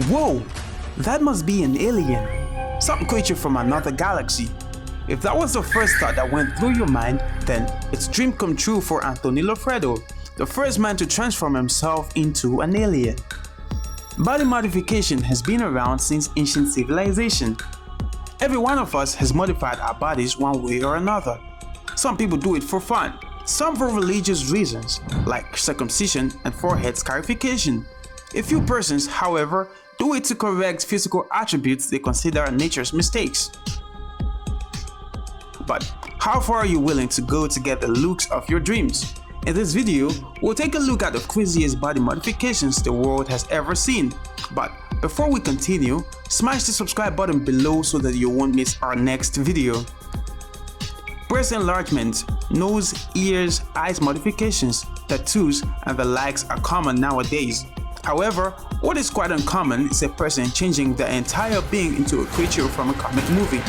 Whoa, that must be an alien, some creature from another galaxy. If that was the first thought that went through your mind, then it's dream come true for Anthony Loffredo, the first man to transform himself into an alien. Body modification has been around since ancient civilization. Every one of us has modified our bodies one way or another. Some people do it for fun, some for religious reasons, like circumcision and forehead scarification. A few persons, however, do it to correct physical attributes they consider nature's mistakes. But how far are you willing to go to get the looks of your dreams? In this video, we'll take a look at the craziest body modifications the world has ever seen. But before we continue, smash the subscribe button below so that you won't miss our next video. Breast enlargement, nose, ears, eyes modifications, tattoos, and the likes are common nowadays. However, what is quite uncommon is a person changing their entire being into a creature from a comic movie.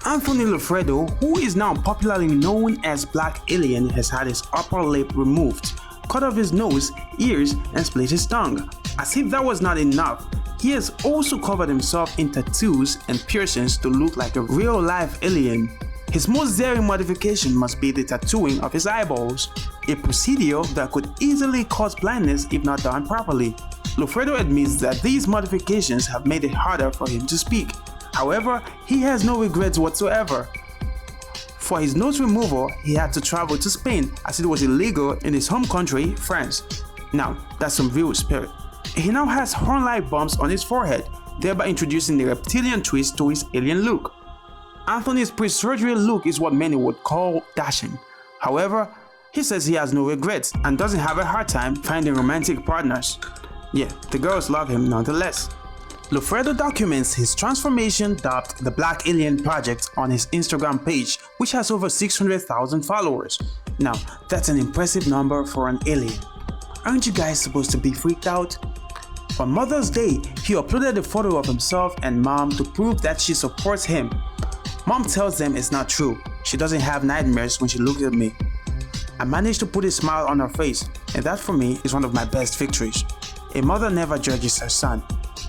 Anthony Loffredo, who is now popularly known as Black Alien, has had his upper lip removed, cut off his nose, ears, and split his tongue. As if that was not enough, he has also covered himself in tattoos and piercings to look like a real-life alien. His most daring modification must be the tattooing of his eyeballs, a procedure that could easily cause blindness if not done properly. Loffredo admits that these modifications have made it harder for him to speak. However, he has no regrets whatsoever. For his nose removal, he had to travel to Spain as it was illegal in his home country, France. Now, that's some real spirit. He now has horn-like bumps on his forehead, thereby introducing the reptilian twist to his alien look. Anthony's pre-surgery look is what many would call dashing. However, he says he has no regrets and doesn't have a hard time finding romantic partners. Yeah, the girls love him nonetheless. Loffredo documents his transformation dubbed the Black Alien Project on his Instagram page, which has over 600,000 followers. Now, that's an impressive number for an alien. Aren't you guys supposed to be freaked out? On Mother's Day, he uploaded a photo of himself and mom to prove that she supports him. Mom tells them it's not true. She doesn't have nightmares when she looks at me. I managed to put a smile on her face, and that for me is one of my best victories. A mother never judges her son.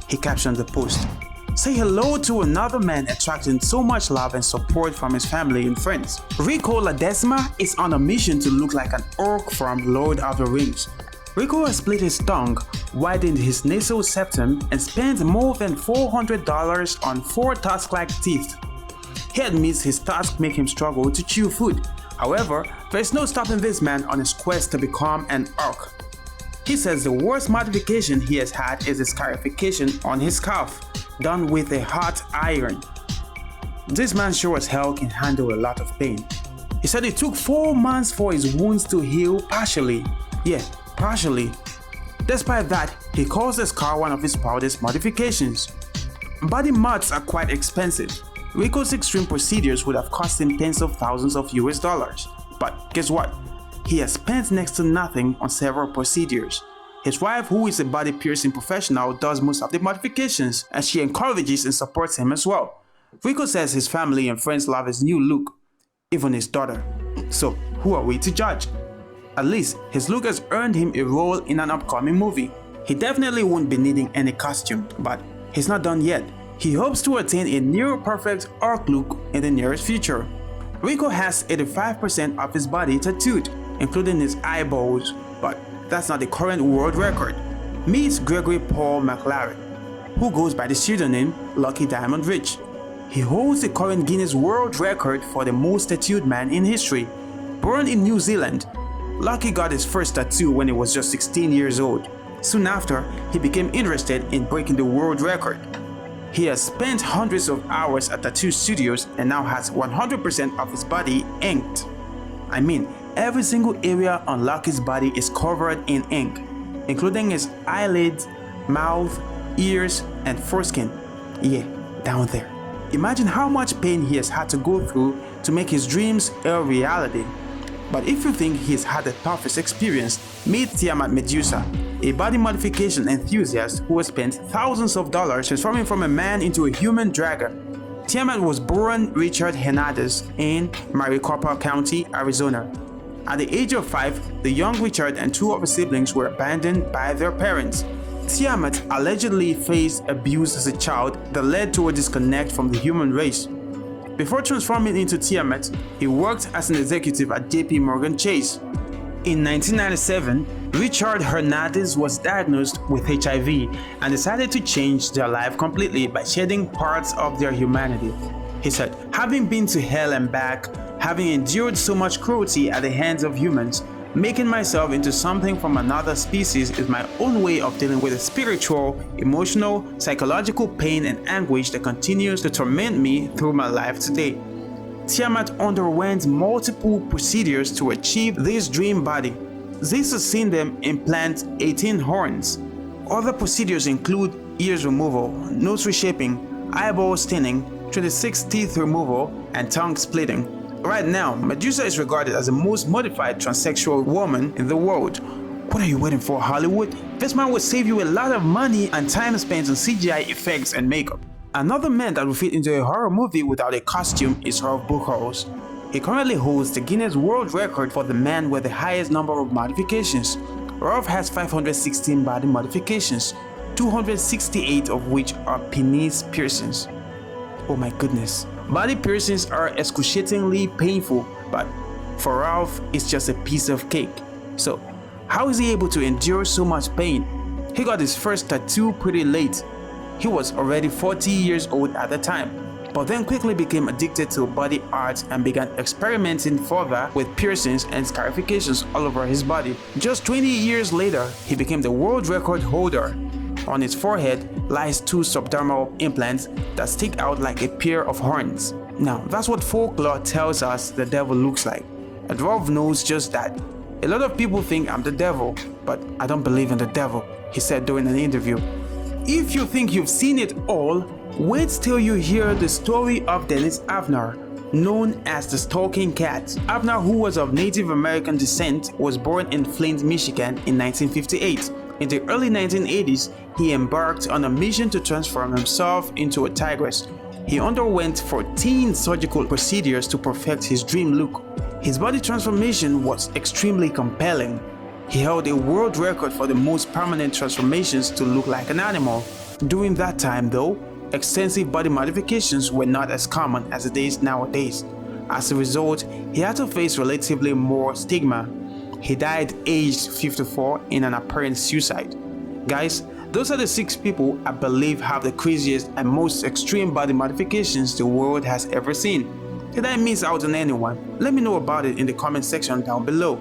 He captioned the post. Say hello to another man attracting so much love and support from his family and friends. Rico Ledesma is on a mission to look like an orc from Lord of the Rings. Rico has split his tongue, widened his nasal septum, and spent more than $400 on 4 tusk-like teeth. He admits his tusks make him struggle to chew food. However, there's no stopping this man on his quest to become an orc. He says the worst modification he has had is a scarification on his calf, done with a hot iron. This man sure as hell can handle a lot of pain. He said it took 4 months for his wounds to heal partially. Yeah, partially. Despite that, he calls the scar one of his proudest modifications. Body mods are quite expensive. Rico's extreme procedures would have cost him tens of thousands of US dollars. But guess what? He has spent next to nothing on several procedures. His wife, who is a body piercing professional, does most of the modifications, and she encourages and supports him as well. Rico says his family and friends love his new look, even his daughter. So who are we to judge? At least his look has earned him a role in an upcoming movie. He definitely won't be needing any costume, but he's not done yet. He hopes to attain a near-perfect orc look in the nearest future. Rico has 85% of his body tattooed, including his eyeballs, but that's not the current world record. Meet Gregory Paul McLaren, who goes by the pseudonym Lucky Diamond Rich. He holds the current Guinness World Record for the most tattooed man in history. Born in New Zealand, Lucky got his first tattoo when he was just 16 years old. Soon after, he became interested in breaking the world record. He has spent hundreds of hours at tattoo studios and now has 100% of his body inked. I mean, every single area on Lucky's body is covered in ink, including his eyelids, mouth, ears, and foreskin. Yeah, down there. Imagine how much pain he has had to go through to make his dreams a reality. But if you think he's had the toughest experience, meet Tiamat Medusa, a body modification enthusiast who has spent thousands of dollars transforming from a man into a human dragon. Tiamat was born Richard Hernandez in Maricopa County, Arizona. At the age of 5, the young Richard and 2 of his siblings were abandoned by their parents. Tiamat allegedly faced abuse as a child that led to a disconnect from the human race. Before transforming into Tiamat, he worked as an executive at JP Morgan Chase. In 1997, Richard Hernandez was diagnosed with HIV and decided to change their life completely by shedding parts of their humanity. He said, "Having been to hell and back, having endured so much cruelty at the hands of humans, making myself into something from another species is my own way of dealing with the spiritual, emotional, psychological pain and anguish that continues to torment me through my life today." Tiamat underwent multiple procedures to achieve this dream body. This has seen them implant 18 horns. Other procedures include ears removal, nose reshaping, eyeball staining, 26 teeth removal, and tongue splitting. Right now, Medusa is regarded as the most modified transsexual woman in the world. What are you waiting for, Hollywood? This man will save you a lot of money and time spent on CGI effects and makeup. Another man that will fit into a horror movie without a costume is Rolf Buchholz. He currently holds the Guinness World Record for the man with the highest number of modifications. Rolf has 516 body modifications, 268 of which are penis piercings. Oh my goodness. Body piercings are excruciatingly painful, but for Rolf, it's just a piece of cake. So, how is he able to endure so much pain? He got his first tattoo pretty late. He was already 40 years old at the time, but then quickly became addicted to body art and began experimenting further with piercings and scarifications all over his body. Just 20 years later, he became the world record holder. On his forehead lies 2 subdermal implants that stick out like a pair of horns. Now, that's what folklore tells us the devil looks like, and Rolf knows just that. "A lot of people think I'm the devil, but I don't believe in the devil," he said during an interview. If you think you've seen it all, wait till you hear the story of Dennis Avner, known as the Stalker Cat. Avner, who was of Native American descent, was born in Flint, Michigan in 1958. In the early 1980s, he embarked on a mission to transform himself into a tigress. He underwent 14 surgical procedures to perfect his dream look. His body transformation was extremely compelling. He held a world record for the most permanent transformations to look like an animal. During that time though, extensive body modifications were not as common as it is nowadays. As a result, he had to face relatively more stigma. He died aged 54 in an apparent suicide. Guys, those are the 6 people I believe have the craziest and most extreme body modifications the world has ever seen. Did I miss out on anyone? Let me know about it in the comment section down below.